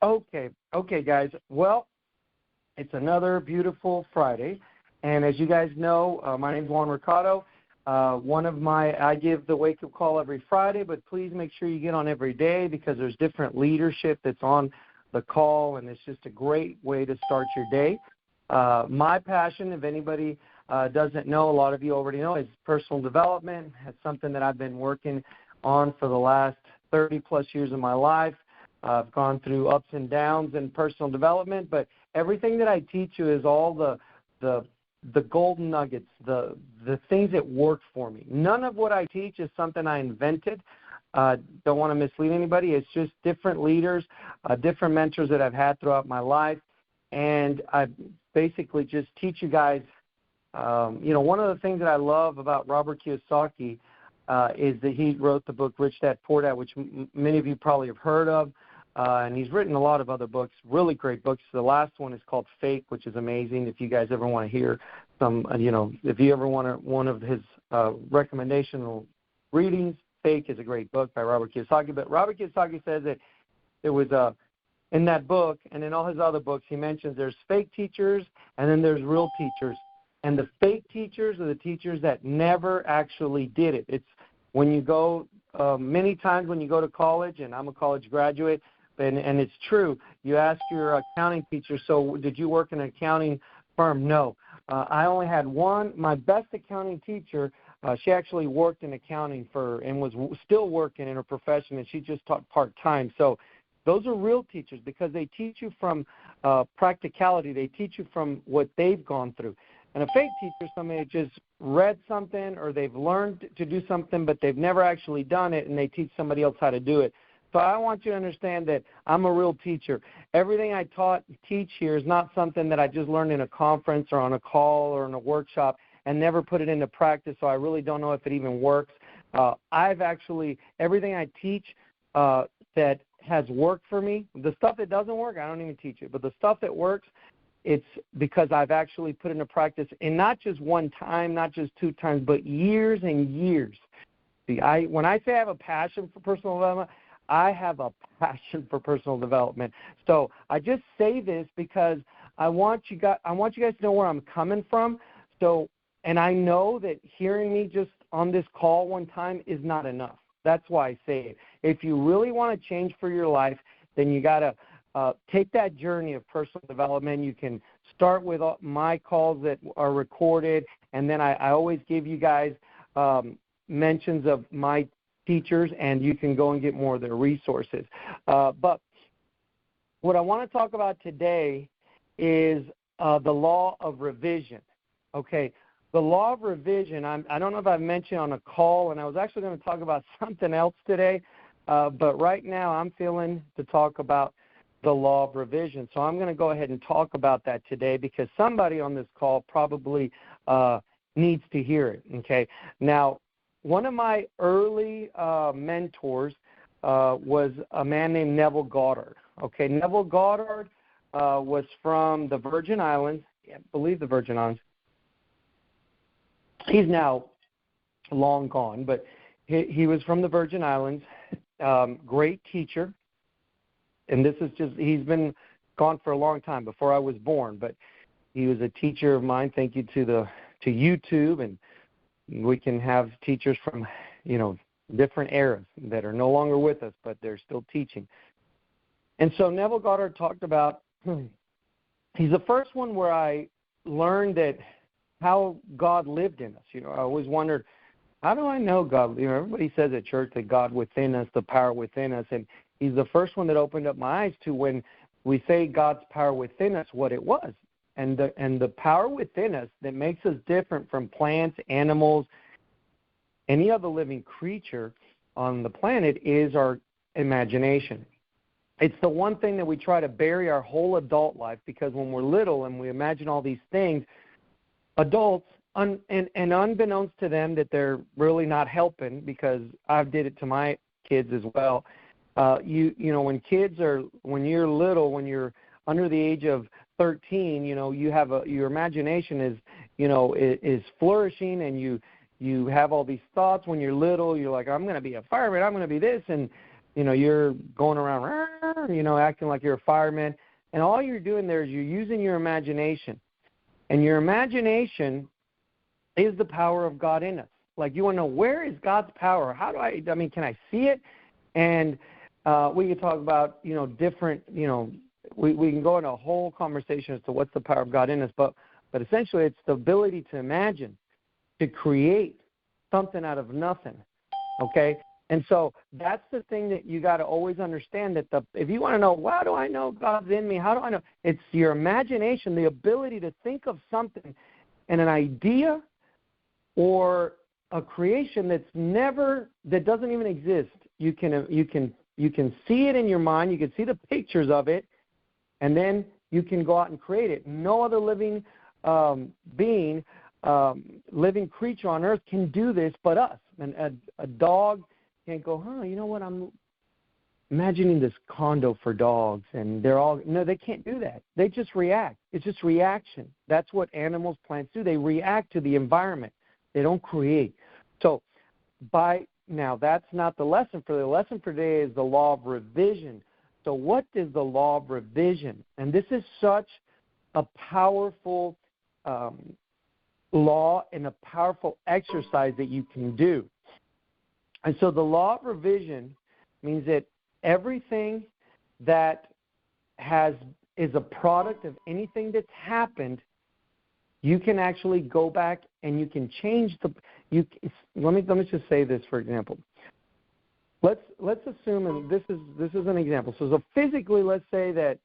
Okay, guys. Well, it's another beautiful Friday, and as you guys know, my name's Juan Mercado. I give the wake-up call every Friday, but please make sure you get on every day because there's different leadership that's on the call, and it's just a great way to start your day. My passion, if anybody doesn't know, a lot of you already know, is personal development. It's something that I've been working on for the last 30-plus years of my life. I've gone through ups and downs in personal development, but everything that I teach you is all the golden nuggets, the things that work for me. None of what I teach is something I invented. Don't want to mislead anybody. It's just different leaders, different mentors that I've had throughout my life, and I basically just teach you guys. One of the things that I love about Robert Kiyosaki is that he wrote the book Rich Dad Poor Dad, which many of you probably have heard of. And he's written a lot of other books, really great books. The last one is called Fake, which is amazing. If you guys ever want to hear some, if you ever want one of his recommendational readings, Fake is a great book by Robert Kiyosaki. But Robert Kiyosaki says that there was in that book and in all his other books, he mentions there's fake teachers and then there's real teachers. And the fake teachers are the teachers that never actually did it. It's when you go, many times when you go to college, and I'm a college graduate, and it's true, you ask your accounting teacher, so did you work in an accounting firm? No. I only had one. My best accounting teacher, she actually worked in accounting and was still working in her profession, and she just taught part-time. So those are real teachers because they teach you from practicality. They teach you from what they've gone through. And a fake teacher is somebody that just read something or they've learned to do something, but they've never actually done it, and they teach somebody else how to do it. So I want you to understand that I'm a real teacher. Everything I teach here is not something that I just learned in a conference or on a call or in a workshop and never put it into practice, so I really don't know if it even works. Everything I teach that has worked for me, the stuff that doesn't work, I don't even teach it. But the stuff that works, it's because I've actually put into practice, and not just one time, not just two times, but years and years. See, when I say I have a passion for personal development, I have a passion for personal development. So I just say this because I want you guys to know where I'm coming from. So, and I know that hearing me just on this call one time is not enough. That's why I say it. If you really want to change for your life, then you got to take that journey of personal development. You can start with my calls that are recorded, and then I always give you guys mentions of my teachers, and you can go and get more of their resources. But what I want to talk about today is the law of revision. Okay, the law of revision, I don't know if I've mentioned on a call, and I was actually going to talk about something else today, but right now I'm feeling to talk about the law of revision. So I'm going to go ahead and talk about that today because somebody on this call probably needs to hear it. Okay, now, one of my early mentors was a man named Neville Goddard. Okay, Neville Goddard was from the Virgin Islands. I believe the Virgin Islands. He's now long gone, but he was from the Virgin Islands. Great teacher. And this is he's been gone for a long time, before I was born, but he was a teacher of mine. Thank you to YouTube, and we can have teachers from, different eras that are no longer with us, but they're still teaching. And so Neville Goddard talked about, he's the first one where I learned that how God lived in us. I always wondered, how do I know God? Everybody says at church that God within us, the power within us, and he's the first one that opened up my eyes to when we say God's power within us, what it was. And the power within us that makes us different from plants, animals, any other living creature on the planet is our imagination. It's the one thing that we try to bury our whole adult life, because when we're little and we imagine all these things, adults, and unbeknownst to them that they're really not helping, because I did it to my kids as well. When you're little, when you're under the age of 13, you have your imagination is flourishing, and you have all these thoughts. When you're little, you're like, I'm going to be a fireman, I'm going to be this, and you're going around, acting like you're a fireman. And all you're doing there is you're using your imagination. And your imagination is the power of God in us. Like, you want to know, where is God's power? How do can I see it? And we can talk about, different, we can go into a whole conversation as to what's the power of God in us. But essentially it's the ability to imagine, to create something out of nothing, okay? And so that's the thing that you got to always understand, that if you want to know, how do I know God's in me? How do I know? It's your imagination, the ability to think of something and an idea or a creation that doesn't even exist. You can see it in your mind. You can see the pictures of it, and then you can go out and create it. No other living being, living creature on earth can do this but us. And a dog can't go, you know what, I'm imagining this condo for dogs, and they can't do that. They just react. It's just reaction. That's what animals, plants do. They react to the environment. They don't create. So now that's not the lesson for the lesson for today is the law of revision. So what is the law of revision? And this is such a powerful law and a powerful exercise that you can do. And so the law of revision means that everything that is a product of anything that's happened, you can actually go back and you can change let me just say this, for example. Let's assume, and this is an example. So physically, let's say that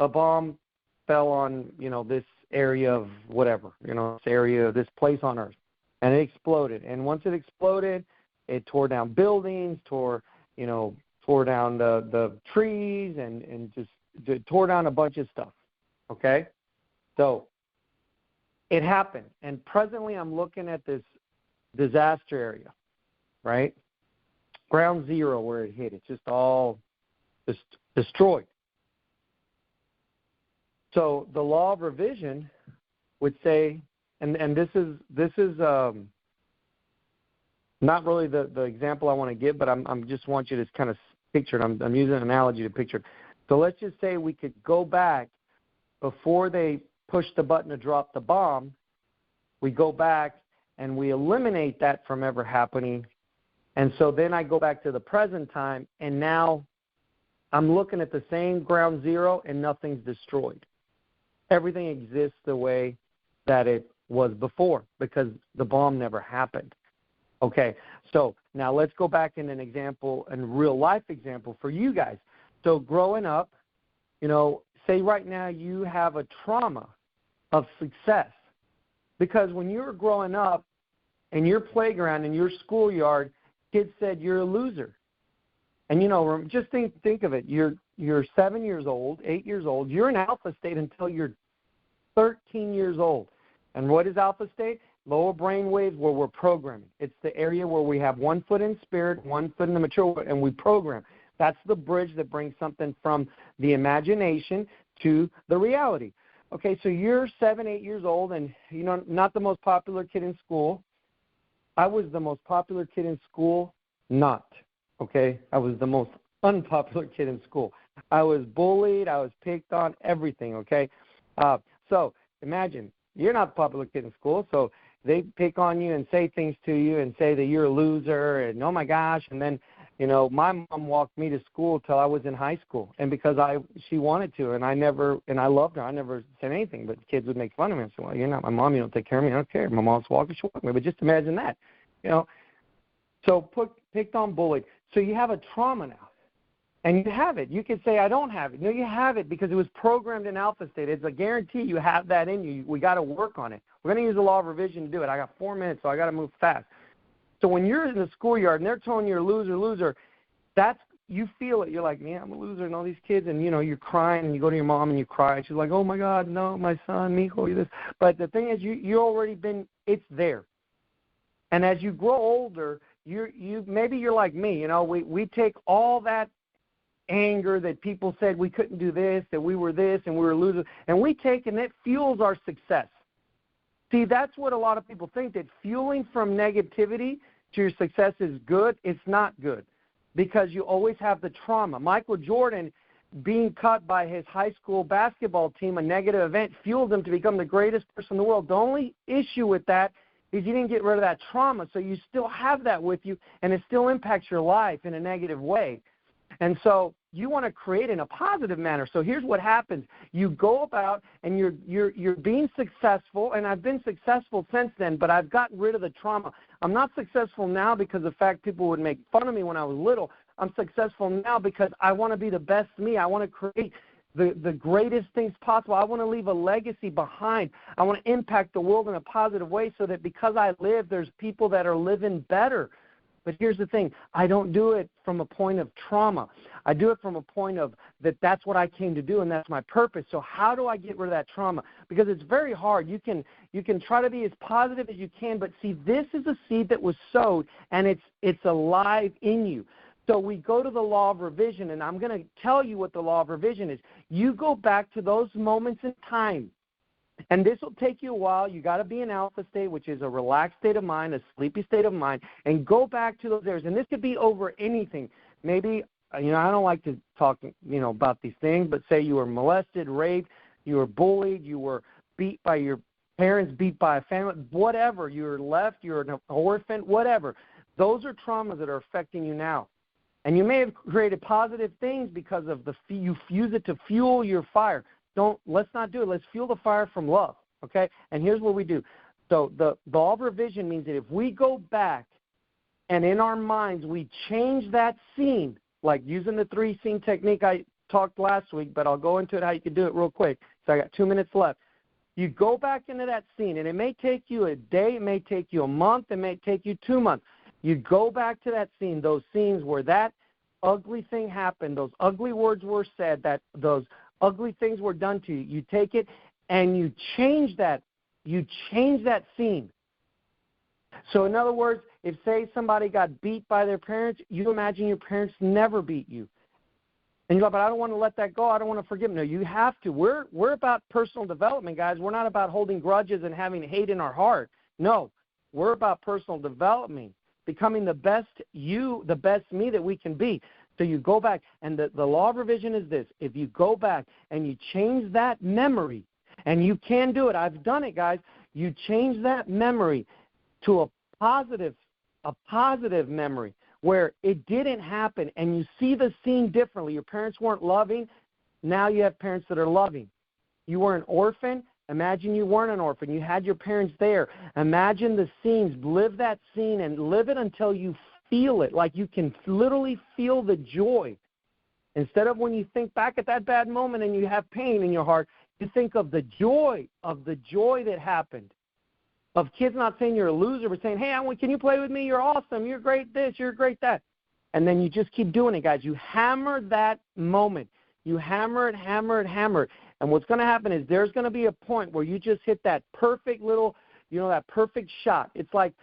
a bomb fell on, this area of whatever, this place on Earth, and it exploded. And once it exploded, it tore down buildings, tore down the trees, and just tore down a bunch of stuff. Okay? So it happened. And presently I'm looking at this disaster area, right? Ground zero where it hit. It's just all destroyed. So the law of revision would say, and this is not really the example I want to give, but I'm just want you to kind of picture it. I'm using an analogy to picture it. So let's just say we could go back before they push the button to drop the bomb. We go back and we eliminate that from ever happening. And so then I go back to the present time, and now I'm looking at the same ground zero and nothing's destroyed. Everything exists the way that it was before because the bomb never happened. Okay, so now let's go back in an example, a real-life example for you guys. So growing up, say right now you have a trauma of success. Because when you were growing up in your playground, in your schoolyard, kids said you're a loser. And, just think of it. You're 7 years old, 8 years old. You're in alpha state until you're 13 years old. And what is alpha state? Lower brain waves where we're programming. It's the area where we have 1 foot in spirit, 1 foot in the mature world, and we program. That's the bridge that brings something from the imagination to the reality. Okay, so you're 7, 8 years old, and, not the most popular kid in school. I was the most popular kid in school, not. Okay, I was the most unpopular kid in school. I was bullied. I was picked on, everything, okay? So imagine, you're not the popular kid in school, so they pick on you and say things to you and say that you're a loser and, oh, my gosh, and then, my mom walked me to school till I was in high school, and because she wanted to, and I loved her. I never said anything, but kids would make fun of me and say, well, you're not my mom. You don't take care of me. I don't care. My mom's walking, she walked me. But just imagine that, So picked on, bullied. So you have a trauma now, and you have it. You could say, I don't have it. No, you have it because it was programmed in alpha state. It's a guarantee you have that in you. We got to work on it. We're going to use the law of revision to do it. I got 4 minutes, so I got to move fast. So when you're in the schoolyard and they're telling you you're a loser, you feel it. You're like, yeah, I'm a loser, and all these kids, and, you're crying, and you go to your mom and you cry. She's like, oh, my God, no, my son, mijo, this. But the thing is, you already it's there. And as you grow older, maybe you're like me. We take all that anger that people said we couldn't do this, that we were this, and we were losers, and we take, and it fuels our success. See, that's what a lot of people think, that fueling from negativity to your success is good. It's not good because you always have the trauma. Michael Jordan being cut by his high school basketball team, a negative event, fueled him to become the greatest person in the world. The only issue with that is you didn't get rid of that trauma, so you still have that with you, and it still impacts your life in a negative way. And so you want to create in a positive manner. So here's what happens. You go about and you're being successful, and I've been successful since then, but I've gotten rid of the trauma. I'm not successful now because of the fact people would make fun of me when I was little. I'm successful now because I want to be the best me. I want to create the greatest things possible. I want to leave a legacy behind. I want to impact the world in a positive way so that because I live, there's people that are living better. But here's the thing. I don't do it from a point of trauma. I do it from a point of that's what I came to do, and that's my purpose. So how do I get rid of that trauma? Because it's very hard. You can try to be as positive as you can, but see, this is a seed that was sowed, and it's alive in you. So we go to the law of revision, and I'm going to tell you what the law of revision is. You go back to those moments in time. And this will take you a while. You got to be in alpha state, which is a relaxed state of mind, a sleepy state of mind, and go back to those areas. And this could be over anything. Maybe, I don't like to talk, about these things, but say you were molested, raped, you were bullied, you were beat by your parents, beat by a family, whatever. You were left, you're an orphan, whatever. Those are traumas that are affecting you now. And you may have created positive things because of you use it to fuel your fire. Let's not do it. Let's fuel the fire from love, okay? And here's what we do. So the law of revision means that if we go back and in our minds we change that scene, like using the 3-scene technique I talked last week, but I'll go into it how you can do it real quick. So I got 2 minutes left. You go back into that scene, and it may take you a day, it may take you a month, it may take you 2 months. You go back to that scene, those scenes where that ugly thing happened, those ugly words were said, those ugly things were done to you. You take it and you change that. You change that scene. So in other words, if say somebody got beat by their parents, you imagine your parents never beat you. And you go, but I don't want to let that go. I don't want to forgive them. No, you have to. We're about personal development, guys. We're not about holding grudges and having hate in our heart. No, we're about personal development, becoming the best you, the best me that we can be. So you go back, and the law of revision is this. If you go back and you change that memory, and you can do it. I've done it, guys. You change that memory to a positive memory where it didn't happen, and you see the scene differently. Your parents weren't loving. Now you have parents that are loving. You were an orphan. Imagine you weren't an orphan. You had your parents there. Imagine the scenes. Live that scene and live it until you feel it, like you can literally feel the joy. Instead of when you think back at that bad moment and you have pain in your heart, you think of the joy that happened. Of kids not saying you're a loser, but saying, hey, can you play with me? You're awesome. You're great this. You're great that. And then you just keep doing it, guys. You hammer that moment. You hammer it. And what's going to happen is there's going to be a point where you just hit that perfect little, that perfect shot. It's like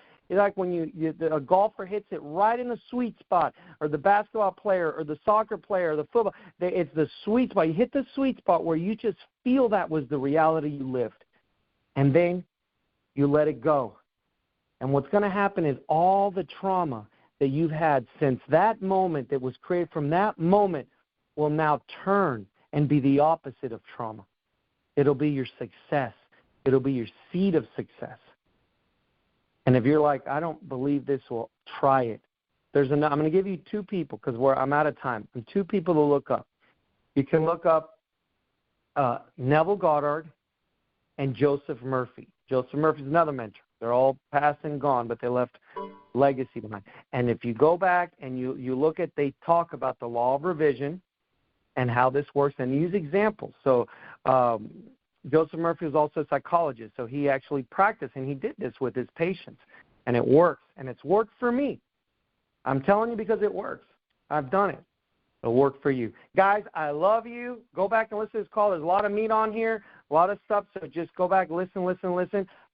when a golfer hits it right in the sweet spot, or the basketball player, or the soccer player, or the football. It's the sweet spot. You hit the sweet spot where you just feel that was the reality you lived. And then you let it go. And what's going to happen is all the trauma that you've had since that moment that was created from that moment will now turn and be the opposite of trauma. It'll be your success. It'll be your seed of success. And if you're like, I don't believe this, well, try it. I'm going to give you 2 people because I'm out of time. And 2 people to look up. You can look up Neville Goddard and Joseph Murphy. Joseph Murphy's another mentor. They're all past and gone, but they left legacy behind. And if you go back and you look at, they talk about the law of revision and how this works and use examples. So Joseph Murphy was also a psychologist, so he actually practiced, and he did this with his patients, and it works, and it's worked for me. I'm telling you because it works. I've done it. It'll work for you. Guys, I love you. Go back and listen to this call. There's a lot of meat on here, a lot of stuff, so just go back, listen.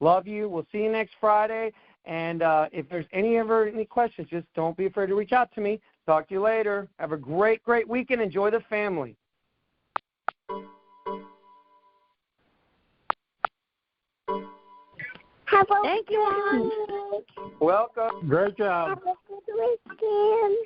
Love you. We'll see you next Friday, and if there's any questions, just don't be afraid to reach out to me. Talk to you later. Have a great, great weekend. Enjoy the family. Thank you, Juan. Welcome. Great job. Have a good weekend.